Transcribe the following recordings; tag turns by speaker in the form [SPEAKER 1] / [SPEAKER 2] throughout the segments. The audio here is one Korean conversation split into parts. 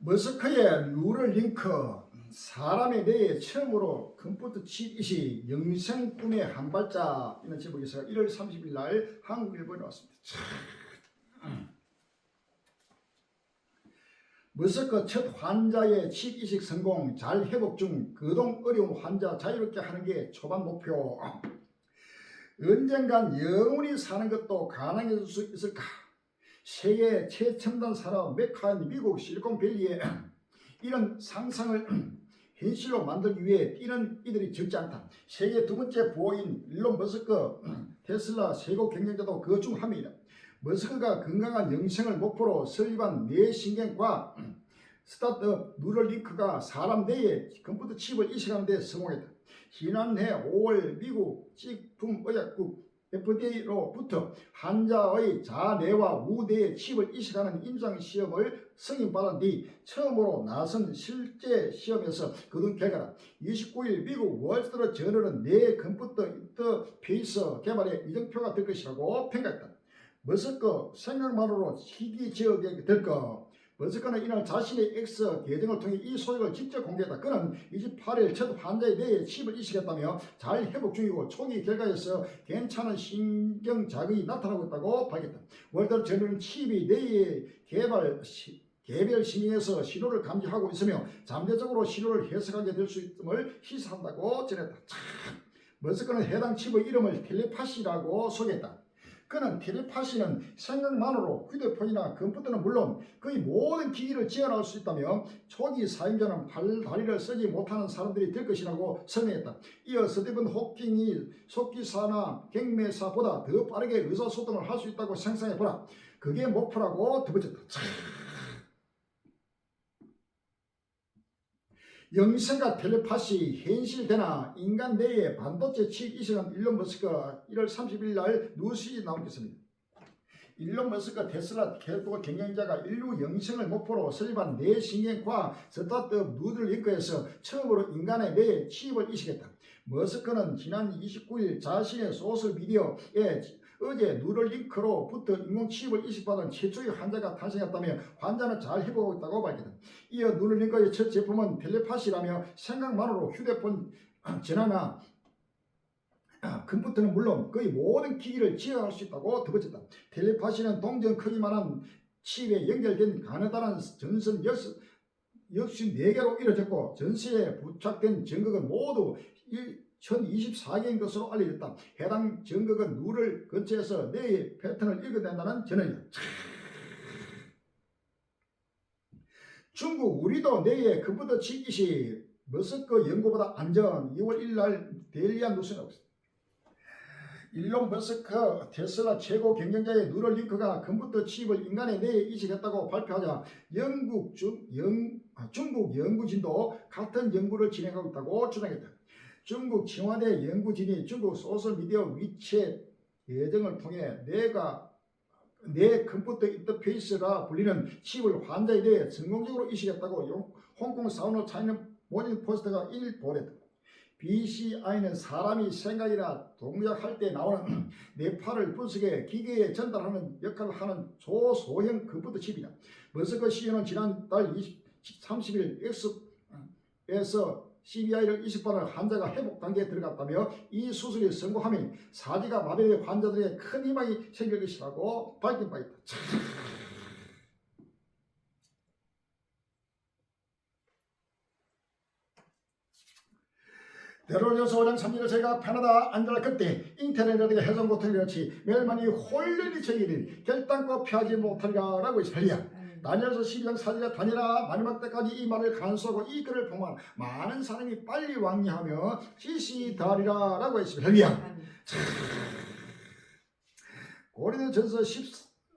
[SPEAKER 1] 머스크의 뉴럴링크 사람의 뇌에 처음으로 컴퓨터 칩이 영생 꿈의 한 발자 이런 제목에서 1월 30일 날 한국일보에 나왔습니다. 머스크 첫 환자의 칩 이식 성공 잘 회복 중 그동 어려운 환자 자유롭게 하는 게 초반 목표. 언젠간 영원히 사는 것도 가능해질 수 있을까? 세계 최첨단 산업 메카인 미국 실리콘밸리에 이런 상상을 현실로 만들기 위해 뛰는 이들이 적지 않다. 세계 두 번째 부호인 일론 머스크, 테슬라 최고 경영자도 그 중 한 명이다. 머스크가 건강한 영생을 목표로 설립한 뇌신경과학 스타트업 뉴럴링크가 사람 뇌에 컴퓨터 칩을 이식하는 데 성공했다. 지난해 5월 미국 식품의약국 FDA로부터 환자의 자뇌와 우뇌에 칩을 이식하는 임상시험을 승인받은 뒤 처음으로 나선 실제 시험에서 거둔 결과다. 29일 미국 월스트리트 저널은 뇌 컴퓨터 인터페이스 개발에 이정표가 될 것이라고 평가했다. 머스크 생각만으로 희귀지역에 될 것. 머스크는 이날 자신의 X 계정을 통해 이 소식을 직접 공개했다. 그는 28일 첫 환자의 뇌에 칩을 이식했다며 잘 회복 중이고 초기 결과에서 괜찮은 신경 자극이 나타나고 있다고 밝혔다. 월드 저널은 칩이 뇌의 개별 신경에서 신호를 감지하고 있으며 잠재적으로 신호를 해석하게 될 수 있음을 시사한다고 전했다. 머스크는 해당 칩의 이름을 텔레파시라고 소개했다. 그는 텔레파시는 생각만으로 휴대폰이나 컴퓨터는 물론 거의 모든 기기를 지원할 수 있다며 초기 사용자는 팔다리를 쓰지 못하는 사람들이 될 것이라고 설명했다. 이어 스티븐 호킹이 속기사나 경매사보다 더 빠르게 의사소통을 할 수 있다고 상상해보라. 그게 목표라고 덧붙였다. 영생과 텔레파시 현실되나 인간 뇌에 반도체 칩 이식한 일론 머스크가 1월 30일 날 뉴스에 나오겠습니다. 일론 머스크 테슬라 최고 경영자가 인류 영생을 목표로 설립한 뇌신경과학 스타트업 뉴럴링크에서 처음으로 인간의 뇌에 칩을 이식했다. 머스크는 지난 29일 자신의 소셜미디어에 어제 뉴럴링크로부터 인공 칩을 이식받은 최초의 환자가 탄생했다며 환자는 잘 회복하고 있다고 밝혔다. 이어 뉴럴링크의 첫 제품은 텔레파시라며 생각만으로 휴대폰 전화나 컴퓨터는 물론 거의 모든 기기를 지원할 수 있다고 덧붙였다. 텔레파시는 동전 크기만한 칩에 연결된 가느다란 전선 64개로 이루어졌고 전시에 부착된 전극은 모두 1024개인 것으로 알려졌다. 해당 전극은 누를 근처에서 뇌의 패턴을 읽어낸다는 전언이다. 중국 우리도 뇌의 컴퓨터 칩 이식 머스크 연구보다 안전. 2월 1일 날 데일리안 뉴스에 나오고 있습니다. 일론 머스크 테슬라 최고 경영자의 뉴럴링크가 컴퓨터 칩을 인간의 뇌에 이식했다고 발표하자 중국 연구진도 같은 연구를 진행하고 있다고 주장했다. 중국 청와대 연구진이 중국 소셜미디어 위챗 계정을 통해 뇌 컴퓨터 인터페이스라 불리는 칩을 환자에 대해 성공적으로 이식했다고 홍콩 사우너 차이나 모닝 포스트가 1일 보냈다. BCI는 사람이 생각이나 동작할 때 나오는 뇌파를 분석해 기계에 전달하는 역할을 하는 초소형 컴퓨터 칩이다. 머스크 CEO는 지난달 30일 X에서 CBI를 이식받은 환자가 회복 단계에 들어갔다며 이 수술이 성공하면 사지가 마비된 환자들에게 큰 희망이 생길 것이라고 밝힌 바 있다. 대로녀서 오장 3일을 제가 편하다 앉아라 그때 인터넷에 해성 고통이 그렇지 멸만이 홀련히 저기를 결단코 피하지 못하리라 라고 있으리야. 다니엘서 12장 4절에 다니라 마지막 때까지 이 말을 간수하고 이 글을 보면 많은 사람이 빨리 왕래하며 시시다리라 라고 했습니다. 할렐루야.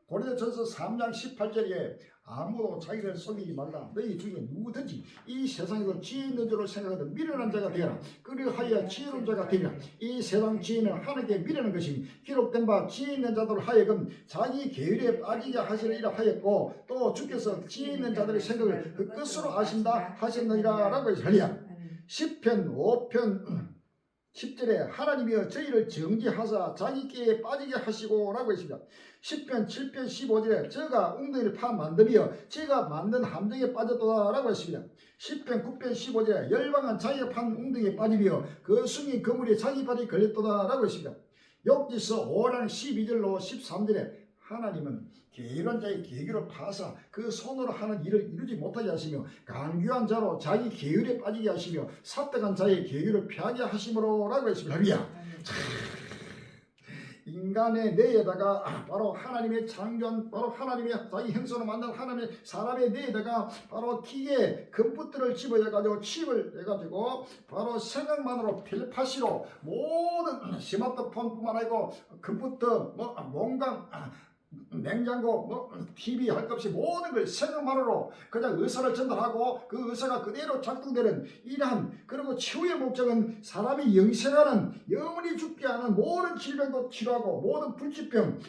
[SPEAKER 1] 고린도전서 3장 18절에 아무도 자기를 속이지 말라. 너희 중에 누구든지 이 세상에서 지혜 있는 줄을 생각하던 미련한 자가 되어라. 그리하여 지혜로운 자가 되리라. 이 세상 지혜는 하나님께 미련한 것이니 기록된 바 지혜 있는 자들 하여금 자기 계율에 빠지게 하시리라 하였고 또 주께서 지혜 있는 자들의 생각을 그 끝으로 아신다 하셨느니라 라고 하시리라. 10편 5편 10절에 하나님이여 저희를 정죄하사 자기께에 빠지게 하시고 라고 했습니다. 10편 7편 15절에 저가 웅덩이를 파 만듦이여 제가 만든 함정에 빠졌도다 라고 했습니다. 10편 9편 15절에 열방은 자기가 판 웅덩이에 빠지며 그 숨긴 그물에 자기 발이 걸렸도다 라고 했습니다. 욥기서 5장 12절로 13절에 하나님은 게으른 자의 계기를 파사 그 손으로 하는 일을 이루지 못하게 하시며 간교한 자로 자기 계율에 빠지게 하시며 사택한 자의 계율을 피하게 하심으로 라고 했습니다. 할렐루야. 인간의 뇌에다가 바로 하나님의 창조한 바로 하나님의 자기 형상으로 만든 하나님의 사람의 뇌에다가 바로 기계 컴퓨터를 집어넣어가지고 칩을 해가지고 바로 생각만으로 텔레파시로 모든 스마트폰뿐만 아니고 컴퓨터 뭔가 냉장고 TV 할 것 없이 모든 걸 생각만으로 그냥 의사를 전달하고 그 의사가 그대로 작동되는 이러한 그리고 치유의 목적은 사람이 영생하는 영원히 죽지 않은 모든 질병도 치료하고 모든 불치병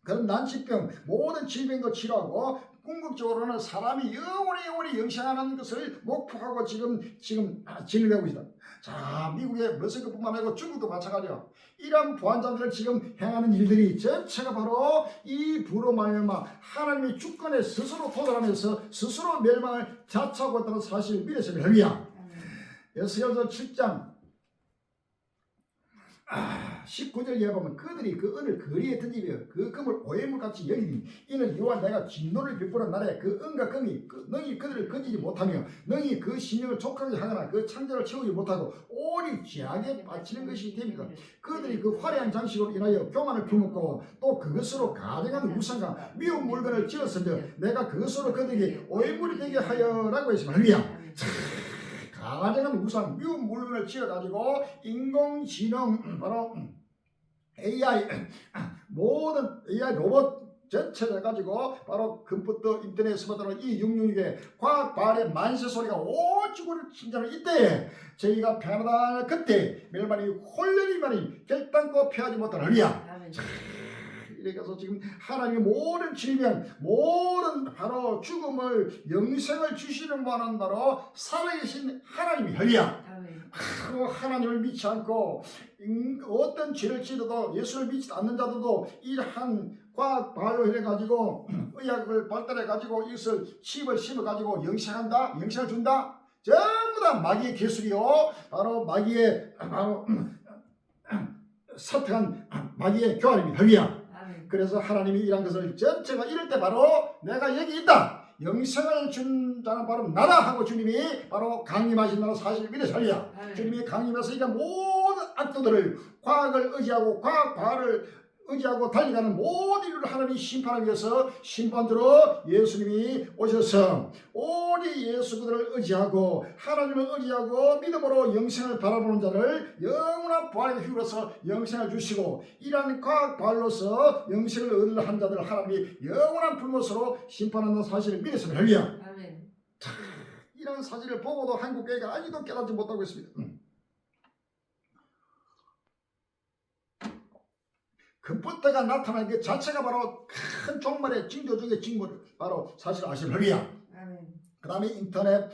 [SPEAKER 1] 그런 난치병 모든 질병도 치료하고 궁극적으로는 사람이 영원히 영생하는 것을 목표하고 지금 진행되고 있다. 자, 미국의 머스크뿐만 아니고 중국도 마찬가지야. 이런 부한자들을 지금 행하는 일들이 전체가 바로 이 부로 말미암아 하나님의 주권에 스스로 도달하면서 스스로 멸망을 자처하고 있다는 사실을 믿으시면 할렐루야. 에스겔서 7장 19절에 보면 그들이 그 은을 거리에 던지며 그 금을 오해물같이 여기니 이는 이와 내가 진노를 베푸는 날에 그 은과 금이 너희 그들을 건지지 못하며 너희 그 신령을 족하게 하거나 그 창조를 채우지 못하고 오직 죄악에 빠지는 것이 됩니다. 그들이 그 화려한 장식으로 인하여 교만을 품었고 또 그것으로 가증한 우상과 미운 물건을 지었으며 내가 그것으로 그들에게 오해물이 되게 하여라고 했습니다. 할렐루야. 가증한 우상, 미운 물건을 지어가지고 인공지능, 바로 AI, 모든 AI 로봇 전체를 가지고 바로 컴퓨터, 인터넷, 스마트폰 이 666의 과학 발의 만세 소리가 온 지구를 침전하는 이때에 저희가 편하다 그때 멸망이 홀연히 많이 결단코 피하지 못한 할렐루야. 그래서 지금 하나님의 모든 질병, 모든 바로 죽음을 영생을 주시는 분은 바로 살아계신 하나님이 할렐루야. 그 하나님을 믿지 않고 어떤 죄를 지어도 예수를 믿지 않는 자들도 이러한 과학 발로 해가지고 의학을 발달해가지고 이것을 칩을 심어가지고 영생한다, 영생을 준다. 전부 다 마귀의 기술이요. 바로 마귀의 바로 사탄 마귀의 교활입니다. 할렐루야. 그래서 하나님이 이런 것을 전체가 이럴 때 바로 내가 여기 있다. 영생을 준 자는 바로 나다 하고 주님이 바로 강림하신다는 사실을 믿어 살려. 주님이 강림해서 이런 모든 악도들을 과학을 의지하고 과학 발을 의지하고 달려가는 모든 일을 하나님이 심판하기 위해서 심판주로 예수님이 오셔서 오직 예수 그들을 의지하고 하나님을 의지하고 믿음으로 영생을 바라보는 자를 영원한 부활의 힘으로서 영생을 주시고 이러한 과학 발로서 영생을 얻으려 한 자들을 하나님이 영원한 불못으로 심판하는 사실을 믿으시면 할렐루야. 이런 사실을 보고도 한국 교회가 아직도 깨닫지 못하고 있습니다. 컴퓨터가 나타나는 게 자체가 바로 큰 종말의 징조 중의 징조를 바로 사실 아시는 할렐루야. 그 다음에 인터넷,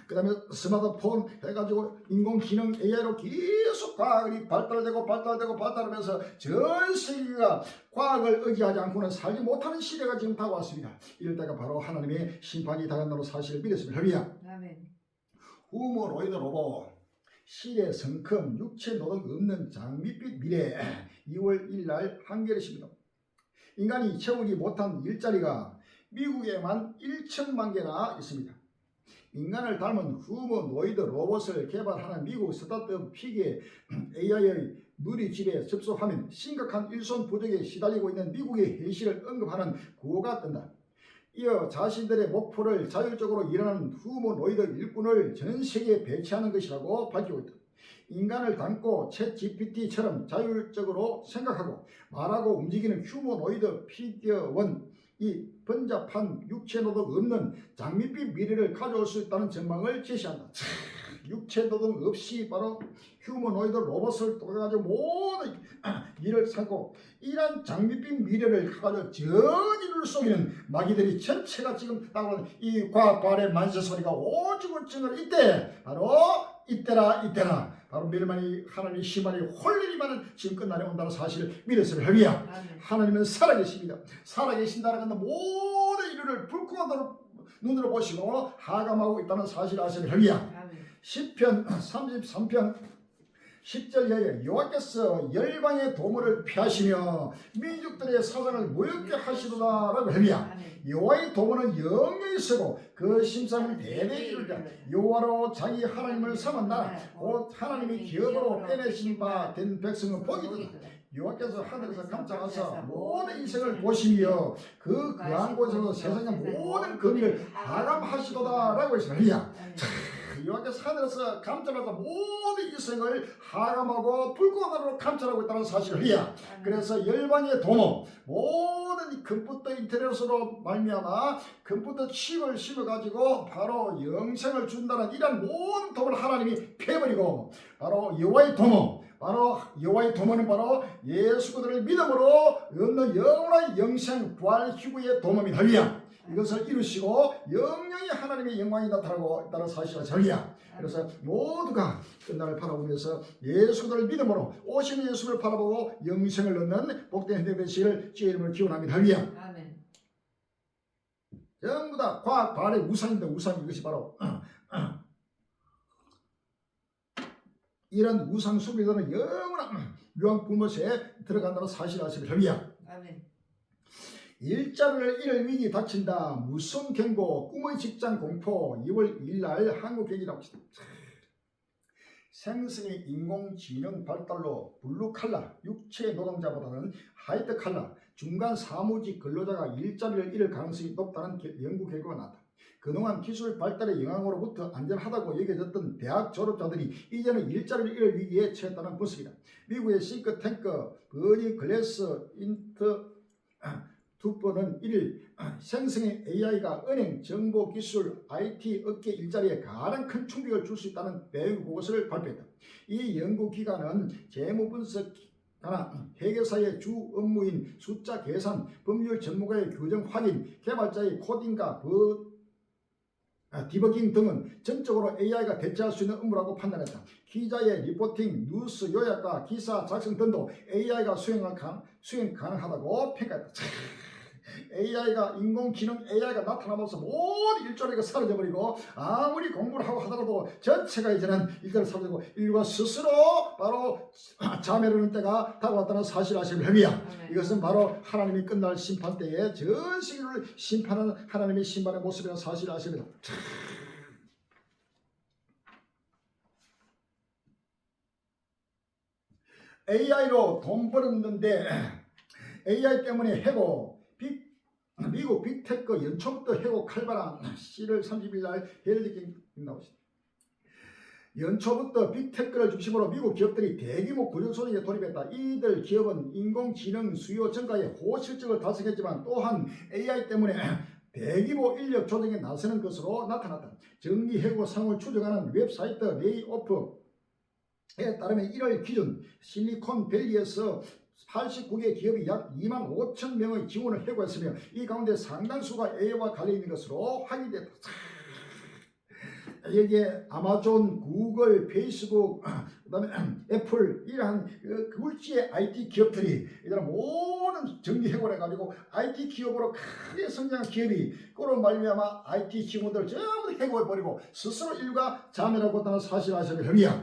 [SPEAKER 1] 그 다음에 스마트폰 해가지고 인공지능 AI로 계속 과학이 발달하면서 전 세계가 과학을 의지하지 않고는 살지 못하는 시대가 지금 다가왔습니다. 이럴 때가 바로 하나님의 심판이 다가온다는 사실을 믿으시면 할렐루야. 후모로이드 로봇 시대 성큼 육체 노동 없는 장밋빛 미래 2월 1일 한겨레입니다. 인간이 채우지 못한 일자리가 미국에만 1천만 개나 있습니다. 인간을 닮은 후머노이드 로봇을 개발하는 미국 스타트업 피기의 AI의 누리집에 접속하면 심각한 일손 부족에 시달리고 있는 미국의 현실을 언급하는 구호가 뜬다. 이어 자신들의 목표를 자율적으로 일어나는 후머노이드 일꾼을 전 세계에 배치하는 것이라고 밝히고 있다. 인간을 닮고 챗 GPT처럼 자율적으로 생각하고 말하고 움직이는 휴머노이드 피겨원 이 번잡한 육체노동 없는 장밋빛 미래를 가져올 수 있다는 전망을 제시한다. 육체노동 없이 바로 휴머노이드 로봇을 통해가지고 모든 일을 삼고 이런 장밋빛 미래를 가지고 전 인류를 속이는 마귀들이 전체가 지금 나오는 이 과학발의 만세 소리가 오죽을 찡을 이때 바로 이때라 바로 멸망이 하나님의 심판이 홀리리만은 지금 끝날에 온다는 사실을 믿었으면 할렐루야. 하나님은 살아계십니다. 살아계신다는 것은 모든 인류를 불구하도록 눈으로 보시고 하감하고 있다는 사실을 아시면 할렐루야. 시편 33편 10절에 여호와께서 열방의 도모를 피하시며 민족들의 사상을 무역게 하시도다라고 합니다. 여호와의 도모는 영영이 서고 그 심상은 대대에 이르리라. 여호와로 자기 하나님을 삼은 나라 곧 하나님이 기업으로 빼내신 바 된 백성은 복이도다. 여호와께서 하늘에서 감찰하사 모든 인생을 보시며 그 그한 곳에서 세상의 모든 거민을 하감하시도다라고 했습니다. 여호와께서 하늘에서 감찰하사 모든 인생을 하감하고 불구하도록 감찰하고 있다는 사실을 해야. 그래서 열방의 도모 모든 컴퓨터 인터넷으로 말미암아 컴퓨터 칩을 심어가지고 바로 영생을 준다는 이런 모든 도모를 하나님이 패버리고 바로 여호와의 도모, 바로 여호와의 도모는 바로 예수 그리스도를 믿음으로 얻는 영원한 영생 부활 휴구의 도모입니다. 할렐루야. 이것을 이루시고 영영이 하나님의 영광이 나타나고 있다는 사실을 전이야. 그래서 모두가 끝날을 바라보면서 예수 그리스도를 믿음으로 오시는 예수를 바라보고 영생을 얻는 복된 현대 되시기를 주의 이름으로 기원합니다. 할렐루야. 아멘. 전부 다 과학 발의 우상인데 우상 이것이 바로 이런 우상 숭배자는 영원한 묘한 불못에 들어간다는 사실을 아시면 할렐루야. 아멘. 일자리를 잃을 위기 닥친다. 무슨 경고, 꿈의 직장 공포. 2월 1일 한국경이라고 합니다. 생성의 인공지능 발달로 블루칼라, 육체 노동자보다는 화이트칼라, 중간 사무직 근로자가 일자리를 잃을 가능성이 높다는 연구 결과가 나왔다. 그동안 기술 발달의 영향으로부터 안전하다고 여겨졌던 대학 졸업자들이 이제는 일자리를 잃을 위기에 처했다는 분석이다. 미국의 싱크탱크 버니 글래스 인트 투표는 1일 생성의 AI가 은행, 정보기술, IT 업계 일자리에 가장 큰 충격을 줄 수 있다는 내용 보고서를 발표했다. 이 연구기관은 재무분석 하나, 회계사의 주 업무인 숫자 계산, 법률 전문가의 교정 확인, 개발자의 코딩과 디버깅 등은 전적으로 AI가 대체할 수 있는 업무라고 판단했다. 기자의 리포팅, 뉴스 요약과 기사 작성 등도 AI가 수행 가능하다고 평가했다. AI가 인공지능 AI가 나타나면서 모든 일자리가 사라져버리고 아무리 공부를 하고 하더라도 전체가 이제는 일자리를 사라지고 인류가 스스로 바로 자멸하는 때가 다가왔다는 사실을 아시면 합니다. 이것은 바로 하나님이 끝날 심판 때에 전 세계를 심판하는 하나님의 심판의 모습이라는 사실을 아십니다. AI로 돈 벌었는데 AI 때문에 해고 미국 빅테크 연초부터 해고 칼바람 7월 30일 날 헤럴드 나오십니다. 연초부터 빅테크를 중심으로 미국 기업들이 대규모 구조조정에 돌입했다. 이들 기업은 인공지능 수요 증가에 호실적을 달성했지만 또한 AI 때문에 대규모 인력 조정에 나서는 것으로 나타났다. 정리해고 상황을 추적하는 웹사이트 레이오프에 따르면 1월 기준 실리콘밸리에서 89개 기업이 약 2만 5천 명의 직원을 해고했으며 이 가운데 상당수가 AI와 관련있는 것으로 확인됐다. 여기에 아마존, 구글, 페이스북, 그다음에 애플 이러한 굴지의 IT 기업들이 이들은 모든 정리 해고를 해가지고 IT 기업으로 크게 성장한 기업이 그로 말미암아 IT 직원들 전부 해고해버리고 스스로 인류가 자멸하고 있다는 사실을 아시면 합니다.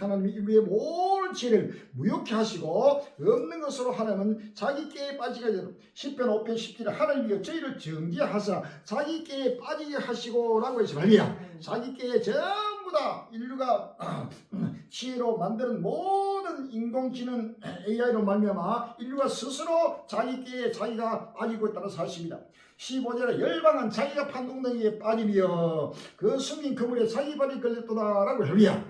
[SPEAKER 1] 하나님이 인류의 모든 지혜를 무효케 하시고 없는 것으로 하나님은 자기 깨에 빠지게 되도록 10편 5편 10절에 하나님이 저희를 정죄하사 자기 깨에 빠지게 하시고 라고 했습니다. 자기 깨에 전부 다 인류가 지혜로 만드는 모든 인공지능 AI로 말미암아 인류가 스스로 자기 깨에 자기가 빠지고 있다는 사실입니다. 15절에 열방은 자기가 판 웅덩이에 빠지며 그 숨긴 그물에 자기 발이 걸렸도다라고 합니다.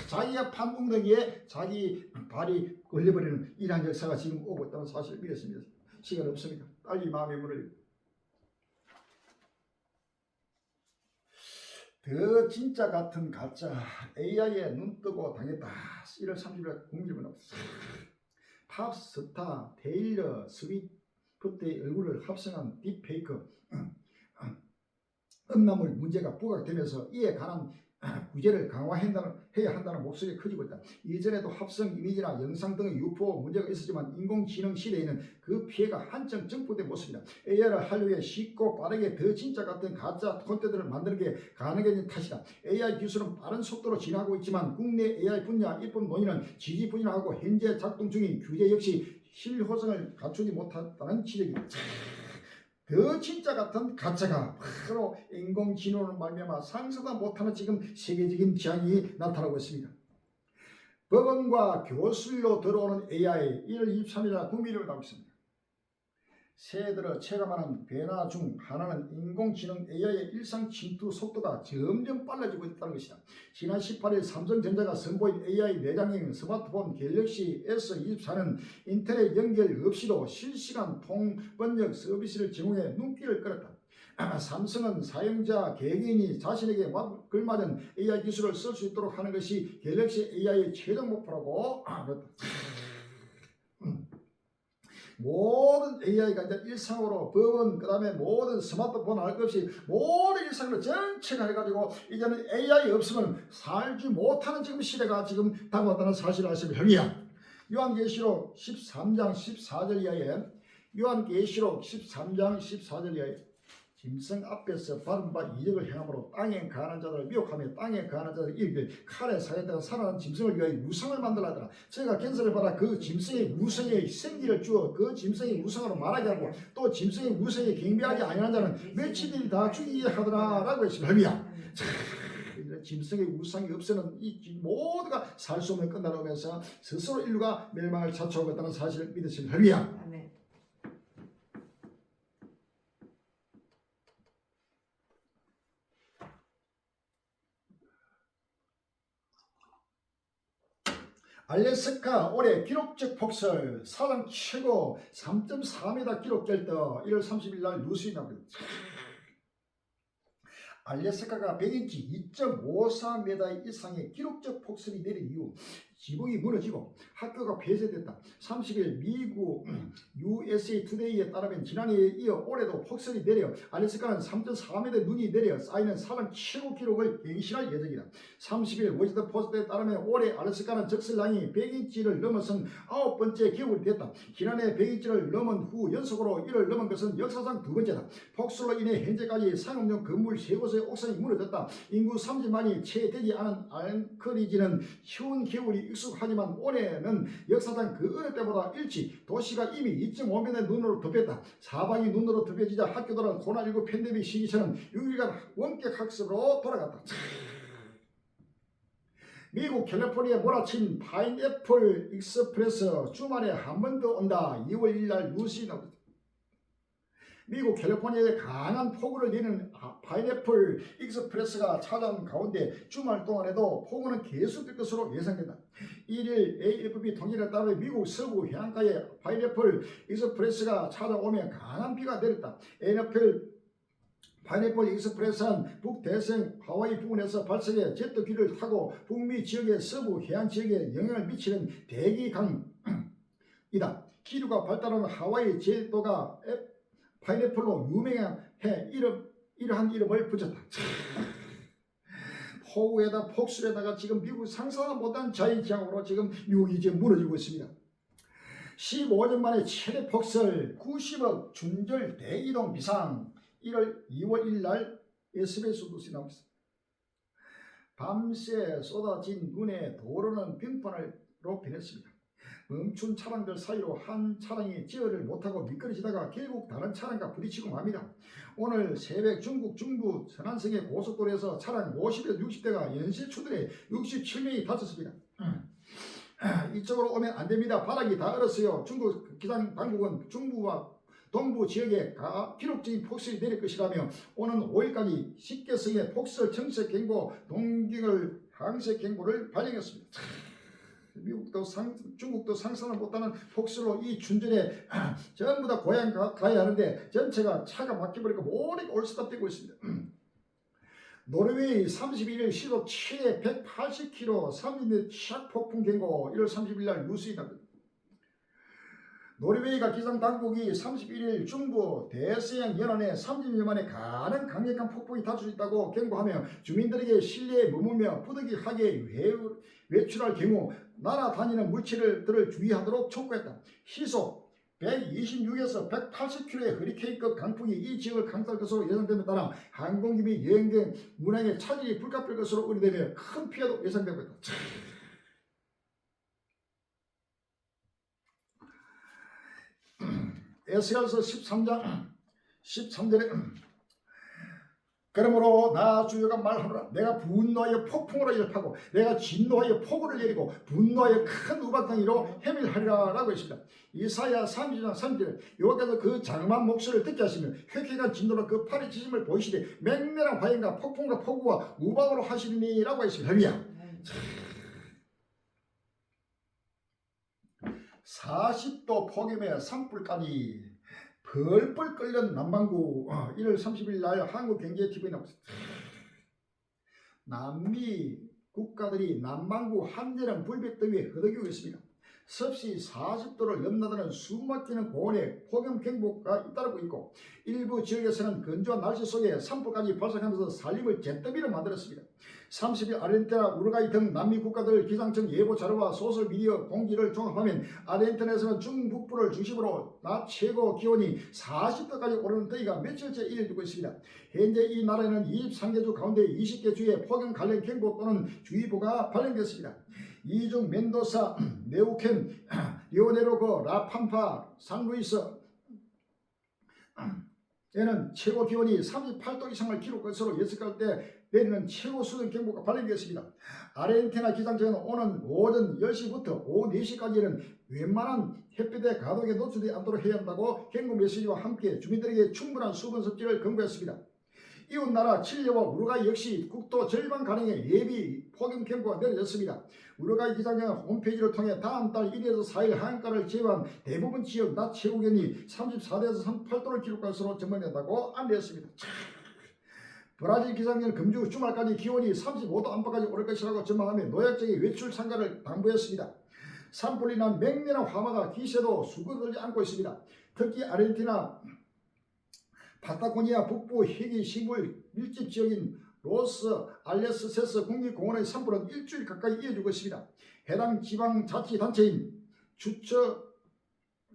[SPEAKER 1] 자기가 판 웅덩이에 자기 발이 걸려버리는 이러한 역사가 지금 오고 있다는 사실을 믿었습니다. 시간 없습니다. 빨리 마음의 문을 더 진짜 같은 가짜 AI에 눈뜨고 당했다. 1월 30일 공일분 없어. 팝스타 테일러 스위프트의 얼굴을 합성한 딥페이크 음란물 문제가 부각되면서 이에 관한 규제를 강화해야 한다는 목소리가 커지고 있다. 이전에도 합성 이미지나 영상 등의 유포 문제가 있었지만 인공지능 시대에는 그 피해가 한층 증폭된 모습이다. AI를 하려고 쉽고 빠르게 더 진짜 같은 가짜 콘텐츠를 만드는 게 가능해진 탓이다. AI 기술은 빠른 속도로 진화하고 있지만 국내 AI 분야 입법 논의는 지지부진하고 현재 작동 중인 규제 역시 실효성을 갖추지 못했다는 지적이다. 더 진짜 같은 가짜가 바로 인공지능으로 말미암아 상상도 못하는 지금 세계적인 지향이 나타나고 있습니다. 법원과 교실로 들어오는 AI 1월 23일 국민의힘을 나오고 있습니다. 새해 들어 체감하는 변화 중 하나는 인공지능 AI의 일상 침투 속도가 점점 빨라지고 있다는 것이다. 지난 18일 삼성전자가 선보인 AI 내장형 스마트폰 갤럭시 S24는 인터넷 연결 없이도 실시간 통번역 서비스를 제공해 눈길을 끌었다. 삼성은 사용자 개개인이 자신에게 걸맞은 AI 기술을 쓸 수 있도록 하는 것이 갤럭시 AI의 최종 목표라고 그랬다. 모든 AI가 이제 일상으로 법원 그다음에 모든 스마트폰 할 것 없이 모든 일상으로 전체가 해가지고 이제는 AI 없으면 살지 못하는 지금 시대가 지금 다가왔다는 사실을 아시면 합니다. 요한계시록 13장 14절 이하에 요한계시록 13장 14절 이하에 짐승 앞에서 받은 바 이적을 행함으로 땅에 거하는 자들을 미혹하며 땅에 거하는 자들을 이르되 칼에 사였다가 살아난 짐승을 위하여 우상을 만들라더라. 저희가 견사를 받아 그 짐승의 우상에 생기를 주어 그 짐승의 우상으로 말하게 하고 또 짐승의 우상에 경배하지 아니하는 자는 멸치들이 다 죽이게 하더라 라고 했습니다. 할렐루야. 짐승의 우상이 없어는 이 모두가 살 수 없는 끝나면서 스스로 인류가 멸망을 자초하고 있다는 사실을 믿으십니다. 할렐루야. 알래스카 올해 기록적 폭설 사상 최고 3.4m 기록될 때 1월 30일 날 뉴스에 나옵니다. 알래스카가 100인치 2.54m 이상의 기록적 폭설이 내린 이후 지붕이 무너지고 학교가 폐쇄됐다. 30일 미국 USA 투데이에 따르면 지난해에 이어 올해도 폭설이 내려 알래스카는 3.4m 눈이 내려 쌓이는 사상 최고 기록을 갱신할 예정이다. 30일 워싱턴 포스트에 따르면 올해 알래스카는 적설량이 100인치를 넘어선 9번째 겨울이 됐다. 지난해 100인치를 넘은 후 연속으로 이를 넘은 것은 역사상 두 번째다. 폭설로 인해 현재까지 상업용 건물 3곳의 옥상이 무너졌다. 인구 30만이 채 되지 않은 앙커리지는 추운 겨울이 익숙하지만 올해는 역사상 그 어느 때보다 일찍 도시가 이미 2.5m의 눈으로 덮였다. 사방이 눈으로 덮여지자 학교들은 코로나19 팬데믹 시기처럼 6일간 원격 학습으로 돌아갔다. 미국 캘리포니아에 몰아친 파인애플 익스프레스 주말에 한 번 더 온다. 2월 1일 날 뉴스에 나옵니다. 미국 캘리포니아에 강한 폭우를 내는 파인애플 익스프레스가 찾아온 가운데 주말 동안에도 폭우는 계속될 것으로 예상된다. 1일 AFP 통계에 따르면 미국 서부 해안가에 파인애플 익스프레스가 찾아오며 강한 비가 내렸다. 파인애플 익스프레스는 북대서양 하와이 부근에서 발생해 제트기를 타고 북미 지역의 서부 해안 지역에 영향을 미치는 대기강이다. 기류가 발달하는 하와이 제도가 파인애플로 유명해 이러한 이름을 붙였다. 폭우에다 폭설에다가 지금 미국 상상도 못한 자연재앙으로 지금 미국이 이제 무너지고 있습니다. 15년 만에 최대 폭설 90억 준절 대이동 비상 2월 1일 날 SBS 뉴스에 나옵니다. 밤새 쏟아진 눈에 도로는 빙판으로 변했습니다. 멈춘 차량들 사이로 한 차량이 제어를 못하고 미끄러지다가 결국 다른 차량과 부딪히고 맙니다. 오늘 새벽 중국 중부 서난성의 고속도로에서 차량 50에서 60대가 연쇄 추돌해 67명이 다쳤습니다. 이쪽으로 오면 안됩니다. 바닥이 다 얼었어요. 중국 기상 당국은 중부와 동부 지역에 기록적인 폭설이 내릴 것이라며 오는 5일까지 10개성의 폭설 정책 경보 동경을 항색 경보를 발령했습니다. 미국도 중국도 상상을 못하는 폭설로 이 춘절에 전부 다 고향 가야 하는데 전체가 차가 막혀버리고 모두가 올스탑되고 있습니다. 노르웨이 31일 시속 최대 180km 3인의 치약 폭풍 경고 1월 30일 날 뉴스에 나옵니다. 노르웨이가 기상당국이 31일 중부 대서양 연안에 30년 만에 가는 강력한 폭풍이 탈 수 있다고 경고하며 주민들에게 실내에 머물며 부득이하게 외출할 경우 날아다니는 물체들을 주의하도록 촉구했다. 시속 126에서 180km의 허리케인급 강풍이 이 지역을 강타할 것으로 예상됨에 따라 항공기 및 여행 등 운항에 차질이 불가피할 것으로 우려되며 큰 피해도 예상되고 있다. 에스겔서 13장 13절에 그러므로 나 주여가 말하노라. 내가 분노하여 폭풍으로 일파고 내가 진노하여 폭우를 내리고 분노하여 큰 우박덩이로 해밀하리라 라고 했습니다. 이사야 30장 3절에 여호와께서 그 장엄한 목소리를 듣게 하시며 획획한 진노로 그 팔의 지심을 보이시되 맹렬한 화염과 폭풍과 폭우와 우박으로 하시리니 라고 했습니다. 할렐루야. 40도 폭염에 산불까지 벌벌 끓는 남반구 1월 30일 날 한국경제TV에 나왔습니다. 남미 국가들이 남반구 한여름 불볕더위에 허덕이고 있습니다. 섭씨 40도를 넘나드는 숨막히는 고온에 폭염 경보가 잇따르고 있고 일부 지역에서는 건조한 날씨 속에 산불까지 발생하면서 살림을 잿더미로 만들었습니다. 30일 아르헨티나, 우루과이 등 남미 국가들 기상청 예보 자료와 소셜 미디어 공지를 종합하면 아르헨티나에서는 중북부를 중심으로 낮 최고 기온이 40도까지 오르는 더위가 며칠째 이어지고 있습니다. 현재 이 나라에는 23개 주 가운데 20개 주에 폭염 관련 경보 또는 주의보가 발령됐습니다. 이 중 멘도사, 네우켄, 리오네로그, 라팜파, 산루이스 에는 최고 기온이 38도 이상을 기록할 것으로 예측할 때 내리는 최고 수준 경보가 발령되었습니다. 아르헨티나 기상청은 오는 오전 10시부터 오후 4시까지는 웬만한 햇빛의 가독에 노출되지 않도록 해야 한다고 경고 메시지와 함께 주민들에게 충분한 수분 섭취를 권고했습니다. 이웃나라 칠레와 우루과이 역시 국도 절반 가량의 예비 폭염 경보가 내려졌습니다. 우루과이 기상청 홈페이지를 통해 다음 달 1일에서 4일 하한가를 제외한 대부분 지역 낮 최고 기온이 34도에서 38도를 기록할 것으로 전망된다고 안내했습니다. 브라질 기상청은 금주 주말까지 기온이 35도 안팎까지 오를 것이라고 전망하며 노약자의 외출 참가를 당부했습니다. 산불이 난 맹렬한 화마가 기세도 수그러들지 않고 있습니다. 특히 아르헨티나 파타고니아 북부 희귀 식물 밀집 지역인 로스 알레스세스 국립공원의 산불은 일주일 가까이 이어지고 있습니다. 해당 지방자치단체인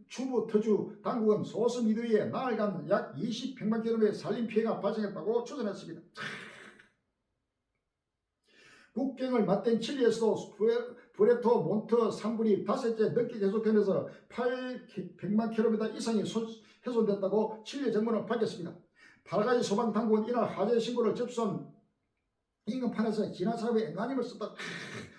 [SPEAKER 1] 주부터주 당국은 소수미도에 나흘간 약 20평방 킬로미터의 산림 피해가 발생했다고 추정했습니다. 국경을 맞댄 칠리에서도 푸에르토 몬트 산불이 닷새째 늦게 계속되면서 800만 킬로미터 이상이 훼손됐다고 칠리 정부는 밝혔습니다. 8가지 소방당국은 이날 화재 신고를 접수한 인근판에서 진화사업에 앵간힘을 썼다.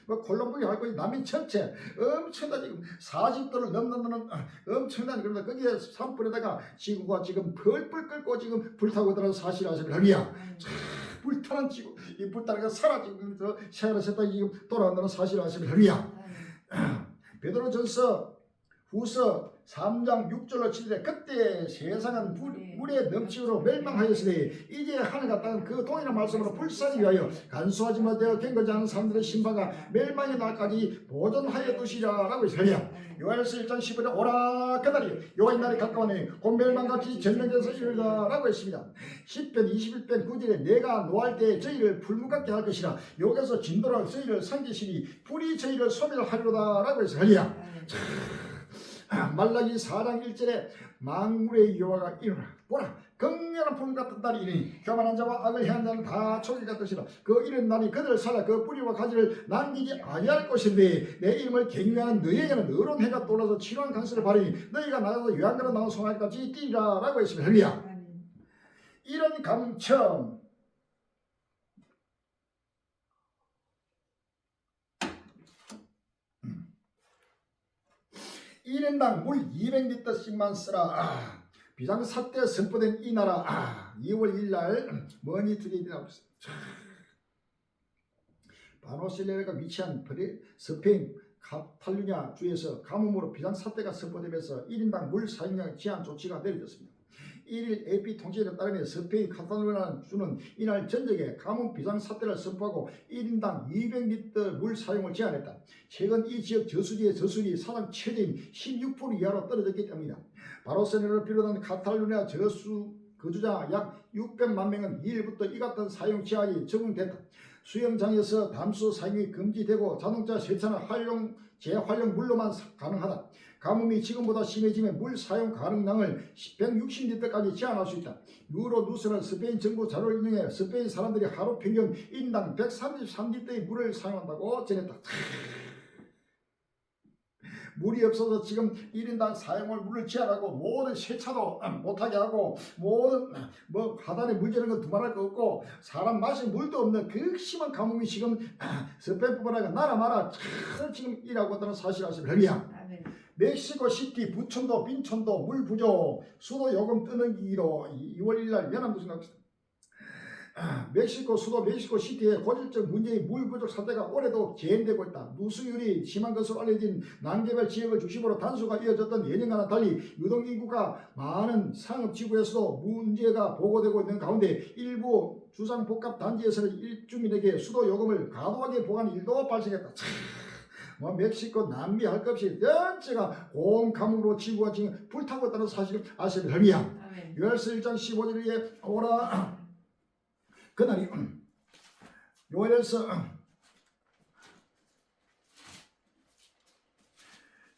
[SPEAKER 1] 콜롬보기 할 거니 남미 전체 엄청난 지금 40도를 넘는 엄청난 그런데 거기에 산불에다가 지구가 지금 펄펄 끓고 지금 불타고 있다는 사실을 아십니까? 불타는 지구, 이 불타는 게 사라지면서 세월을 샜다 지금 돌아온다는 사실을 아십니까? 베드로전서 후서 3장 6절로 7절에 그때 세상은 물에 넘치므로 멸망하였으니 이제 하늘과 땅은 그 동일한 말씀으로 불쌍히 위하여 간수하지 못하여 경거지 않은 사람들의 심판과 멸망의 날까지 보존하여 두시라 라고 있어요. 요한일서 1장 15절 오라 그날이 여호와의 날이 가까우니 곧 멸망같이 전명돼서 이르리라 라고 했습니다. 10편 21편 9절에 내가 노할 때 저희를 불무같게 할 것이라 여기서 진도로 저희를 삼키시니 불이 저희를 소멸하리로다 라고 했어요. 말라기 4장 1절에 만물의 여호와가 이르라 보라 극렬한 불 같은 날이 이르니 교만한 자와 악을 행한 자는 다 초기가 뜻이라 그 이른 날이 그들을 살아 그 뿌리와 가지를 남기지 아니할 것인데 내 이름을 경외하는 너희에게는 의로운 해가 떠올라서 치료한 강수를 바르니 너희가 나가서 요한그릇 나온 송아지같이 뛰리라 라고 했습니다. 할렐루야. 이런 감청 일인당 물 200리터씩만 쓰라. 비상사태 선포된 이 나라 2월 1일 머니투데이라고 있습니다. 바르셀로나가 위치한 스페인 카탈루냐 주에서 가뭄으로 비상사태가 선포되면서 1인당 물 사용량 제한 조치가 내려졌습니다. 1일 AP 통신에 따르면 스페인 카탈루냐주는 이날 전역에 가뭄 비상사태를 선포하고 1인당 200리터 물 사용을 제한했다. 최근 이 지역 저수지의 저수지 사상 최대인 16% 이하로 떨어졌기 때문이다. 바르셀로나를 비롯한 카탈루냐 저수 거주자 약 600만 명은 2일부터 이 같은 사용 제한이 적용됐다. 수영장에서 담수 사용이 금지되고 자동차 세차는 재활용 물로만 가능하다. 가뭄이 지금보다 심해지면 물 사용 가능량을 160리터까지 제한할 수 있다. 유로뉴스는 스페인 정부 자료를 인용해 스페인 사람들이 하루 평균 인당 133리터의 물을 사용한다고 전했다. 물이 없어서 지금 1인당 사용할 물을 제한하고 모든 세차도 못하게 하고 모든 하단에 물 지는 건 두말할 거 없고 사람 마실 물도 없는 극심한 가뭄이 지금 스페인뿐만 아니라 나라마다 지금 일하고 있다는 사실 아시죠? 멕시코 시티 부천도 빈천도 물 부족 수도 요금 뜨는 기로 2월 1일 연합뉴스 나옵니다. 멕시코 수도 멕시코 시티의 고질적 문제인 물 부족 사태가 올해도 재현되고 있다. 누수율이 심한 것으로 알려진 난개발 지역을 중심으로 단수가 이어졌던 예년과는 달리 유동인구가 많은 상업지구에서도 문제가 보고되고 있는 가운데 일부 주상복합단지에서는 일주민에게 수도 요금을 과도하게 부과하는 일도 발생했다. 멕시코 남미 할 것 없이 전체가 고온가뭄으로 지구가 지금 불타고 있다는 사실을 아시는 헬미야. 요엘서 1장 15절에 오라 그날이 요엘서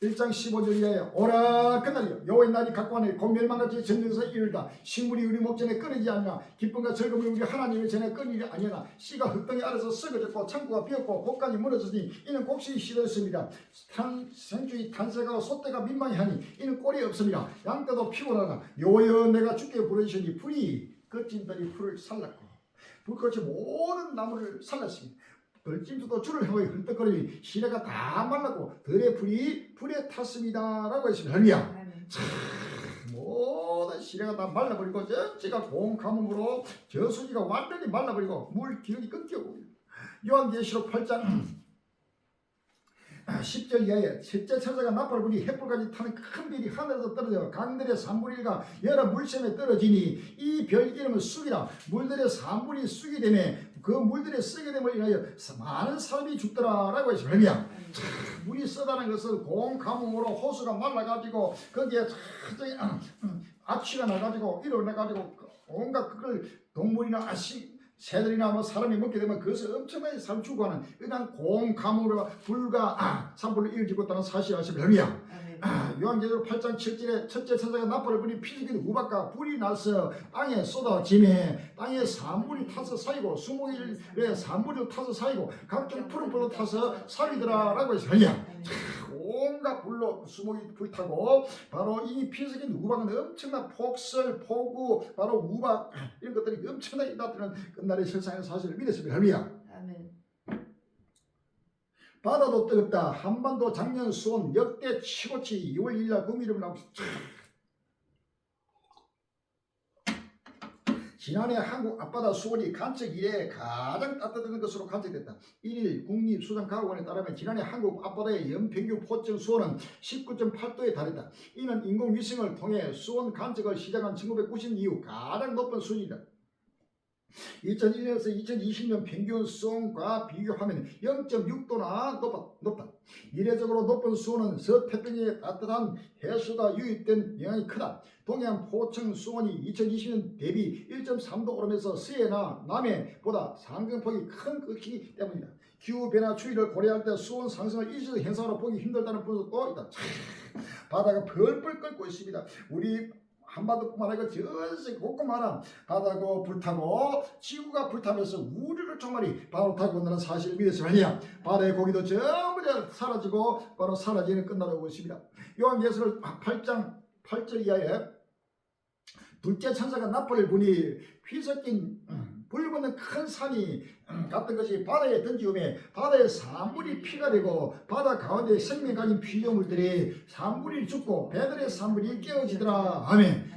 [SPEAKER 1] 1장 15절에 오라 그날이요 여호와의 날이 각관에 곧 멸망같이 전쟁에서 이르다. 식물이 우리 목전에 끊이지 않냐. 기쁨과 즐거움이 우리 하나님의 전에 끊이지 아니하나. 씨가 흙덩이 아래서 썩어졌고 창고가 비었고 곳간이 무너졌으니 이는 곡식이 시들었습니다. 생주의 탄색하고 소떼가 민망해하니 이는 꼴이 없습니다. 양떼도 피곤하다. 여호여 내가 주께 부르시니 불이 거친들이 풀을 살랐고 불꽃이 모든 나무를 살랐습니다. 벌짐수도 줄을 향하여 헐떡거리니 시내가 다 말랐고 들의 불이 불에 탔습니다 라고 했습니다. 할렐루야. 모든 시내가 다 말라버리고 전체가 고온가뭄으로 저수지가 완전히 말라버리고 물 기운이 끊겨고 요한계시록 8장 10절 이하에 셋째 천사가 나팔을 불이 횃불까지 타는 큰 별이 하늘에서 떨어져 강들의 3분의 1과 여러 물샘에 떨어지니 이 별 이름은 쑥이라. 물들의 3분이 쑥이 되매 그 물들의 쓰게 됨을 인하여 많은 사람이 죽더라 라고 했습니다. 물이 쓰다는 것은 고온가뭄으로 호수가 말라가지고 거기에 악취가 나가지고 일어나가지고 온갖 그걸 동물이나 새들이나 사람이 먹게 되면 그것을 엄청나게 사람 죽어가는 그냥 고온가뭄으로 불과 산불로 이어지고 있다는 사실 아십니까? 요한계시록 8장 7절에 첫째 천사가 나팔을 불이 피죽인 우박과 불이 나서 땅에 쏟아지매 땅에 산물이 타서 사이고 수목일에 산물이 타서 사이고 각종 푸른 불로 타서 사이더라 라고 했어요. 온갖 불로 수목이 불타고 바로 이 피죽인 우박은 엄청난 폭설, 폭우, 바로 우박 이런 것들이 엄청나게 나타나는 끝날의 세상의 사실을 믿었습니다. 아멘. 바다도 뜨겁다. 한반도 작년 수온 역대 최고치 2월 1일 구미름 나오고 지난해 한국 앞바다 수온이 관측 이래 가장 따뜻한 것으로 관측됐다. 1일 국립수산과학원에 따르면 지난해 한국 앞바다의 연평균 포점 수온은 19.8도에 달했다. 이는 인공위성을 통해 수온 관측을 시작한 1990년 이후 가장 높은 수준이다. 2001년에서 2020년 평균 수온과 비교하면 0.6도나 높다. 이례적으로 높은 수온은 서태평양의 따뜻한 해수가 유입된 영향이 크다. 동해안 포청 수온이 2020년 대비 1.3도 오르면서 서해나 남해보다 상승폭이 큰 것이기 때문이다. 기후변화 추이를 고려할 때 수온 상승을 일시적 현상으로 보기 힘들다는 분석도 있다. 바다가 펄펄 끓고 있습니다. 우리 한반도뿐만 아니라 전세 곳곳마다 바다가 불타고 지구가 불타면서 우리를 정말이 바로 타고 온다는 사실을 믿으시면요. 바다의 고기도 전부 다 사라지고 바로 사라지는 끝나고 있습니다. 요한계시록 8장 8절 이하에 둘째 천사가 나팔을 부니 피 섞인 불 붙는 큰 산이 같은 것이 바다에 던지우매 바다의 산물이 피가 되고 바다 가운데 생명 가진 피조물들이 산물이 죽고 배들의 산물이 깨어지더라. 아멘.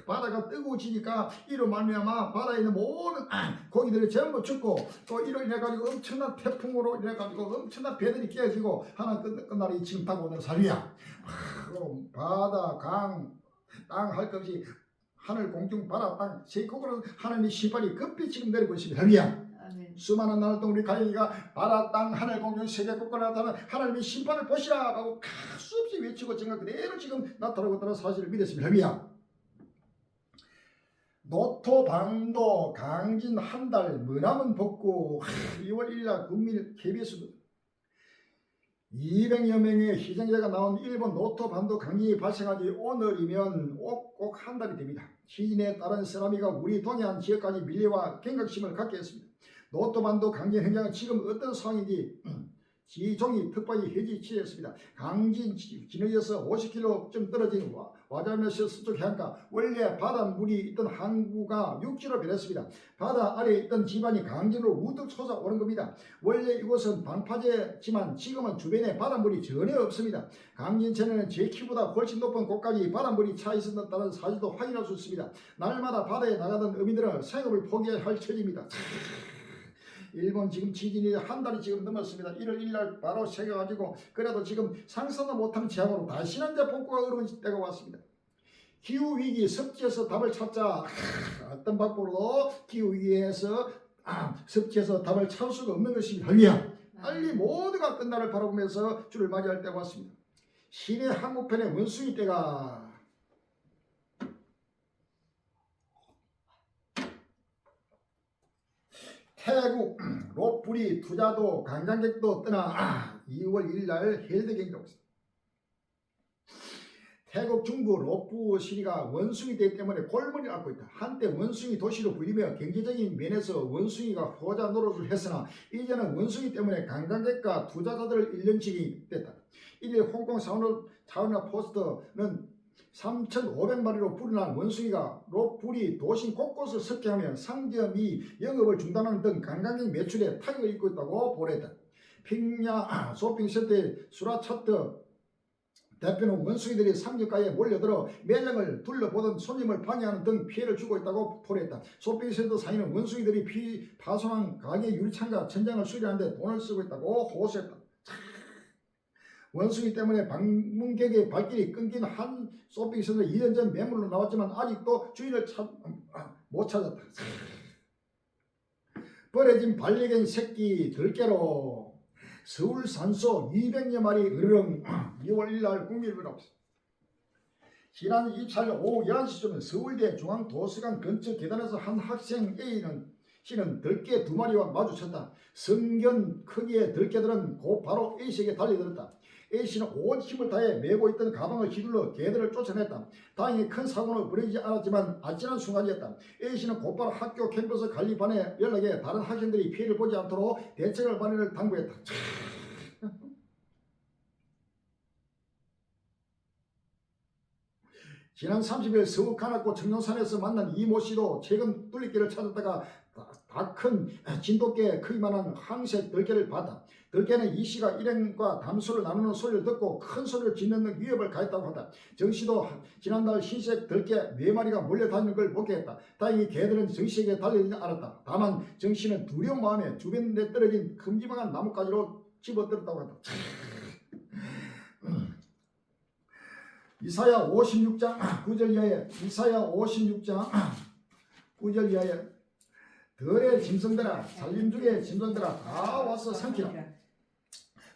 [SPEAKER 1] 바다가 뜨거워지니까 이로 말미암아 바다에 있는 모든 고기들이 전부 죽고 또 이로 인해 가지고 엄청난 태풍으로 인해 가지고 엄청난 배들이 깨어지고 하나 끝날이 지금 타고 오는 삶이야. 바다, 강, 땅 할 것 없이 하늘 공중 바다 땅 세국으로 하나님의 심판이 급히 지금 내리고 있습니다. 할렐루야. 수많은 나날 동안 우리 가영이가 바다 땅 하늘 공중 세계 곳곳에 나타나는 하나님의 심판을 보시라 하고 수없이 외치고 정말 그대로 지금 나타나고 있다는 사실을 믿었습니다. 할렐루야. 노토 반도 강진 한 달 머나먼 복구 2월 1일 국민 KBS 200여 명의 희생자가 나온 일본 노토 반도 강진이 발생한 지 오늘이면 꼭 한 달이 됩니다. 시진에 따른 쓰나미가 우리 동해안 지역까지 밀려와 경각심을 갖게 했습니다. 노토 반도 강진 현장은 지금 어떤 상황인지 지종이 특파이 해지치였습니다. 강진 진해에서 50km쯤 떨어진 와자메시 서쪽 해안가 원래 바닷물이 있던 항구가 육지로 변했습니다. 바다 아래에 있던 지반이 강진으로 우뚝 솟아오는 겁니다. 원래 이곳은 방파제지만 지금은 주변에 바닷물이 전혀 없습니다. 강진천에는 제 키보다 훨씬 높은 곳까지 바닷물이 차 있었다는 사실도 확인할 수 있습니다. 날마다 바다에 나가던 어민들은 생업을 포기해야 할 처지입니다. 일본 지금 지진이 한 달이 지금 넘었습니다. 1월 1일 바로 새겨가지고 그래도 지금 상상도 못한 재앙으로 다시는 이제 복구가 어려운 때가 왔습니다. 기후위기 섭지에서 답을 찾자. 어떤 방법으로도 기후위기에서 섭지에서 답을 찾을 수가 없는 것입니다. 할렐루야. 빨리 모두가 끝날을 바라보면서 주를 맞이할 때가 왔습니다. 신의 항구편의 원숭이 때가 태국 로프리 투자도 관광객도 떠나 2월 1일 날 헬드 경기가 있습니다. 태국 중부 로프시리가 원숭이 대 때문에 골머리를 앓고 있다. 한때 원숭이 도시로 불리며 경제적인 면에서 원숭이가 호자 노릇을 했으나 이제는 원숭이 때문에 관광객과 투자자들을 잃는 지경이 됐다. 1일 홍콩 차우나 포스트는 3,500마리로 불어난 원숭이가 로프리 도심 곳곳을 습격하며 상점이 영업을 중단하는 등 관광객 매출에 타격을 입고 있다고 보도했다. 핑야 쇼핑센터의 수라차트 대표는 원숭이들이 상점가에 몰려들어 매장을 둘러보던 손님을 방해하는 등 피해를 주고 있다고 토로했다. 쇼핑센터 상인은 원숭이들이 파손한 가게 유리창과 천장을 수리하는데 돈을 쓰고 있다고 호소했다. 원숭이 때문에 방문객의 발길이 끊긴 한 쇼핑센터 2년 전 매물로 나왔지만 아직도 주인을 못 찾았다. 버려진 반려견 새끼 들깨로 서울 산소 200여 마리 으르렁 2월 1일 날 국민일보로 지난 24일 오후 11시쯤 서울대 중앙도서관 근처 계단에서 한 학생 A씨는 들깨 2마리와 마주쳤다. 성견 크기의 들깨들은 곧바로 A씨에게 달려들었다. A씨는 온 힘을 다해 메고 있던 가방을 휘둘러 개들을 쫓아냈다. 다행히 큰 사고는 벌어지지 않았지만 아찔한 순간이었다. A씨는 곧바로 학교 캠퍼스 관리반에 연락해 다른 학생들이 피해를 보지 않도록 대책을 마련을 당부했다. 지난 30일 서울 관악구 청룡산에서 만난 이모 씨도 최근 뚫리기를 찾았다가 다 큰 진돗개 크기만한 황색 들개를 봤다. 들개는 이 씨가 일행과 담소를 나누는 소리를 듣고 큰 소리를 짓는 위협을 가했다고 한다. 정 씨도 지난달 흰색 들개 4마리가 몰려다니는 걸 보게 했다. 다행히 개들은 정 씨에게 달리지 않았다. 다만 정 씨는 두려운 마음에 주변에 떨어진 큼지막한 나뭇가지로 집어들었다고 한다. 이사야 56장 9절 이하에 들의 짐승들아 살림중의 짐승들아 다 와서 삼키라.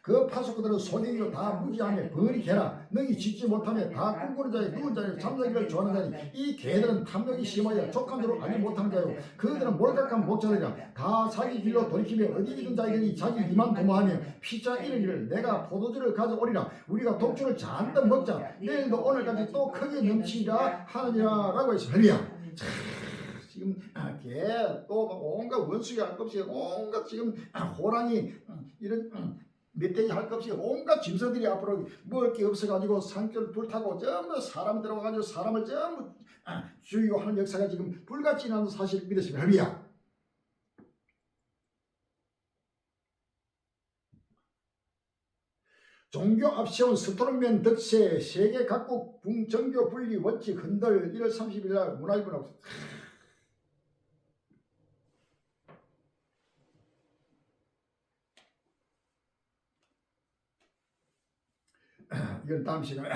[SPEAKER 1] 그 파수꾼들은 소경이로 다 무지하며 벌이 개라. 능히 짖지 못하며 다 꿈꾸는 자여 누운 자여 잠자기를 좋아하는 자니 이 개들은 탐욕이 심하여 족한 줄을 알지 못하는 자요 그들은 몰각한 목자들이라. 다 자기 길로 돌이키며 어디 있는 자에게 자기 이만 도모하며 피자 이르기를 내가 포도주를 가져오리라. 우리가 독주를 잔뜩 먹자. 내일도 오늘까지 또 크게 넘치리라 하느니라 라고 했습니다. 지금 개 또 온갖 원숭이 할 것 없이 온갖 지금 호랑이 이런 멧돼지 할 것 없이 온갖 짐승들이 앞으로 먹을 게 없어가지고 산길 불타고 전부 사람 들어가가지고 사람을 전부 죽이고 하는 역사가 지금 불같이 나는 사실을 믿으시면 할렐루야. 종교 앞세운 스토르면 덕세 세계 각국 정교 분리 원칙 흔들 1월 30일 날 문화일보 나왔습니다. 이건 다음 시간에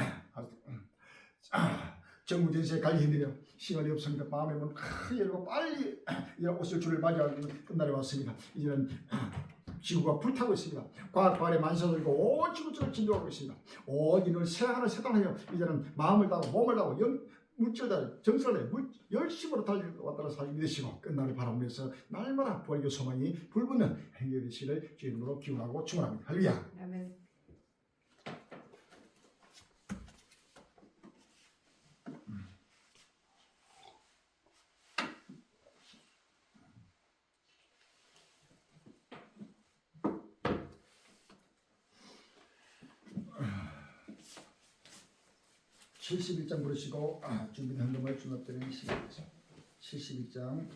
[SPEAKER 1] 정부전시에 갈 힘들여 시간이 없습니다. 마음에 문 열고 빨리 옷을 줄을 맞이하는 끝날이 왔습니다. 이제는 지구가 불타고 있습니다. 과학 발에 만사들고 온 지구를 진동하고 있습니다. 온 인을 새하늘 세상하여 이제는 마음을 다하고 몸을 다하고 물질을 정서를 열심으로 달려왔다는 사실 믿으시고 끝날을 바라보면서 날마다 부활의 소망이 불붙는 행위의 되시를 주의 이름으로 기원하고 축원합니다. 할렐루야.
[SPEAKER 2] 아멘.
[SPEAKER 1] 71장 부르시고 준비된 헌금을 주납드리는 시간입니다. 71장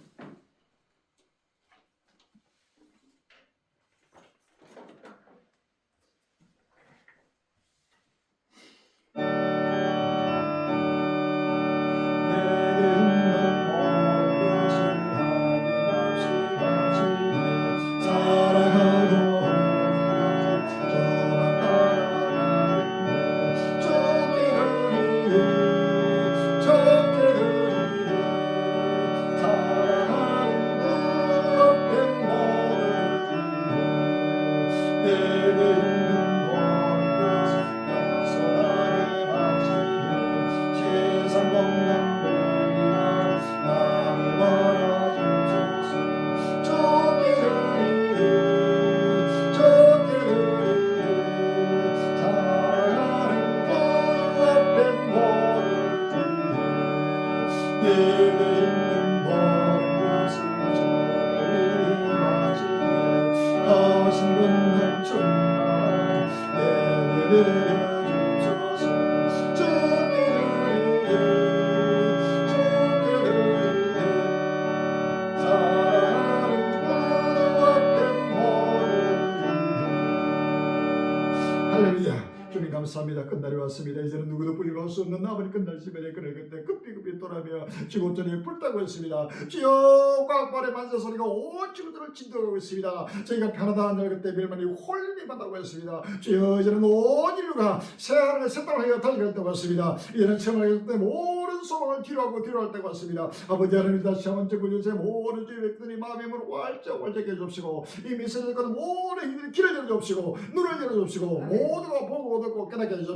[SPEAKER 1] 감사합니다. 끝날이 왔습니다. 이제는 누구도 뿌리가 수 없는 아버지 끝날 시간에 그때 급히 떠나며 지구촌이 불타고 있습니다. 주여 꽉발의 만세 소리가 온 지구들을 진동하고 있습니다. 저희가 편하다 한 날 그때 멸망이 홀림이 받다고 했습니다. 주여 이제는 온 인류가 새하늘에 새 땅을 하여 달려갈 때가 왔습니다. 이제는 체험하기 때문에 모든 소망을 뒤로할 때가 왔습니다. 아버지 하나님 다시 한번 전국의 모든 주의 백성이 마음의 문을 활짝 해주옵시고 이 메시지를 거는 모든 이들이 길을 열어주옵시고 눈을 열어주옵시고 모두가 보고 듣고 깨닫게 해주옵시고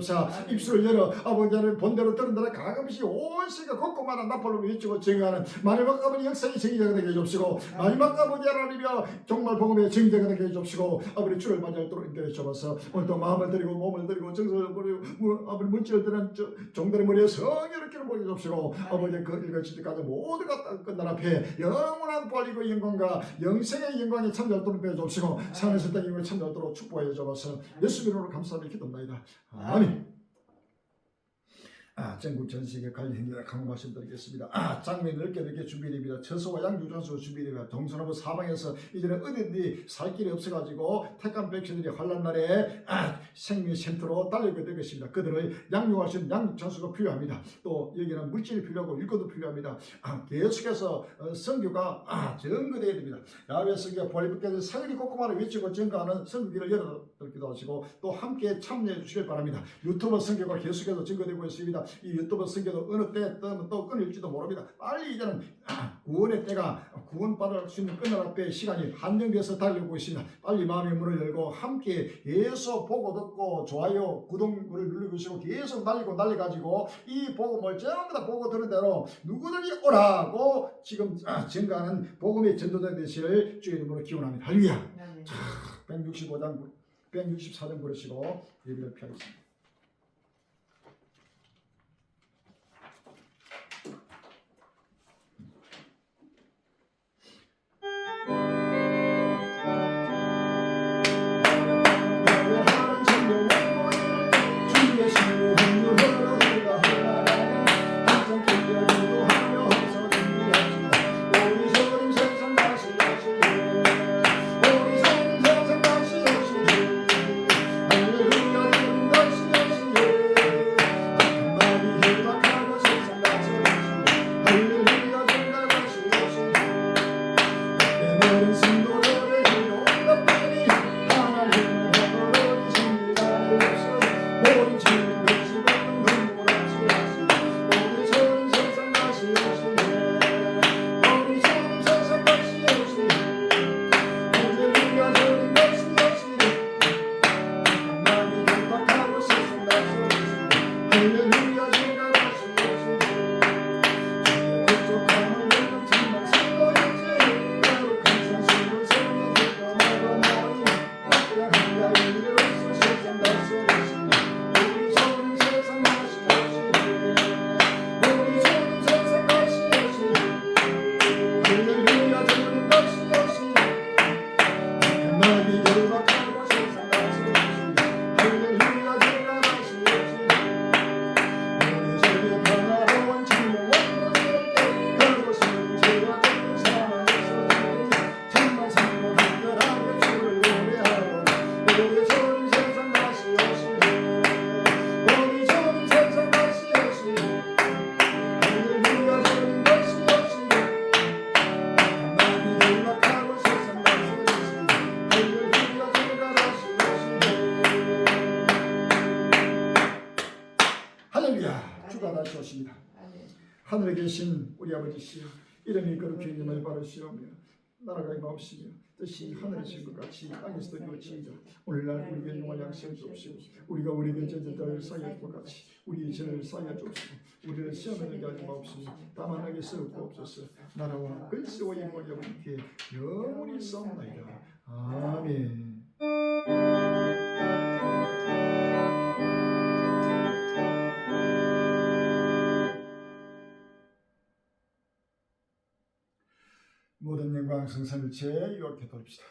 [SPEAKER 1] 입술을 열어 아버지 하나님 본대로 들은 데는 가끔씩 온 세계가 곳곳마다 나팔로 외치고 증거하는 마지막 아버지 역사의 정의자가 되게 해주옵시고 마지막 아버지 하나님이여 정말 복음의 정의자가 되게 해주옵시고 아버지 주를 맞이하도록 인도해 주옵소서. 오늘도 마음을 드리고 몸을 드리고 정서를 드리고 아버지 물질을 드리는 종들의 머리에 성령을 끼는 보게 해주옵시고 아버지 그 일거칠 때까지 모두가 끝난 앞에 영원한 부활이고 영광과 영생의 영광에 참여하도록 배워주옵시고 산에서 땅의 영광에 참여하도록 축복해 주옵소서. 예수 이름으로 감사하며 기도합니다. 아멘. 전국 전 세계 관리행위를 강호 말씀드리겠습니다. 장면이 넓게 넓게 준비됩니다. 처소와 양주장소 준비됩니다. 동서남북 사방에서 이제는 어디든지 살 길이 없어가지고 택한 백성들이 환란 날에 생명 센터로 달려게 되겠습니다. 그들을 양육할 수 있는 양육장소가 필요합니다. 또 여기는 물질이 필요하고 일거도 필요합니다. 계속해서 선교가 전거되어야 됩니다. 야외 선교가 볼리브께서 사거리 곳곳마다 외치고 전가하는 선교기를 열어드리기도 하시고 또 함께 참여해 주시길 바랍니다. 유튜브 선교가 계속해서 전거되고 있습니다. 이 유튜브 선교도 어느 때에 또 끊을지도 모릅니다. 빨리 이제는 구원의 때가 구원받을 수 있는 끝날 앞에 시간이 한정돼서 달려오고 있습니다. 빨리 마음의 문을 열고 함께 계속 보고 듣고 좋아요 구독을 누르고 계시고 계속 날려가지고 이 복음을 전부 다 보고 들은 대로 누구든지 오라고 지금 증가하는 복음의 전도자 되시를 주의 이름으로 기원합니다. 할렐루야. 165장 164장 부르시고 예배를 피하겠습니다. 만남이 절박하고 세상 다스리시 할렐루야 주가 다스리시 우리 세계 평화로운 천국 원국일 때 그곳은 제가 듣는 사랑에서 천만 산고 간절하게 주를 노래하고 우리 주님 세상 다시 오시네 우리 주님 세상 다시 오시네 할렐루야 주님 다시 오시네 만남이 절박하고 세상 다스리시 할렐루야 주가 다시 오시네 할렐루야 주가 다시 오십니다. 하늘에 계신 우리 아버지시여 이름이 거룩히 이름을 바르시오며 나라가 임하옵시며 뜻이 하늘에신 것 같이 땅에서도 이루어지이다. 오늘날 우리에게 용할 양식을 주옵시고 우리가 우리에게 죄진자를 사하여 것 같이 우리의 죄를 사하여 주옵시고 우리를 시험에 들게 하지 마옵시며 다만 하게 쓰옵소서. 나라와 근세와 영광이 아버지께 영원히 싸움나이다. 아멘. 모든 영광 성산일체에 유혹해 돌립시다.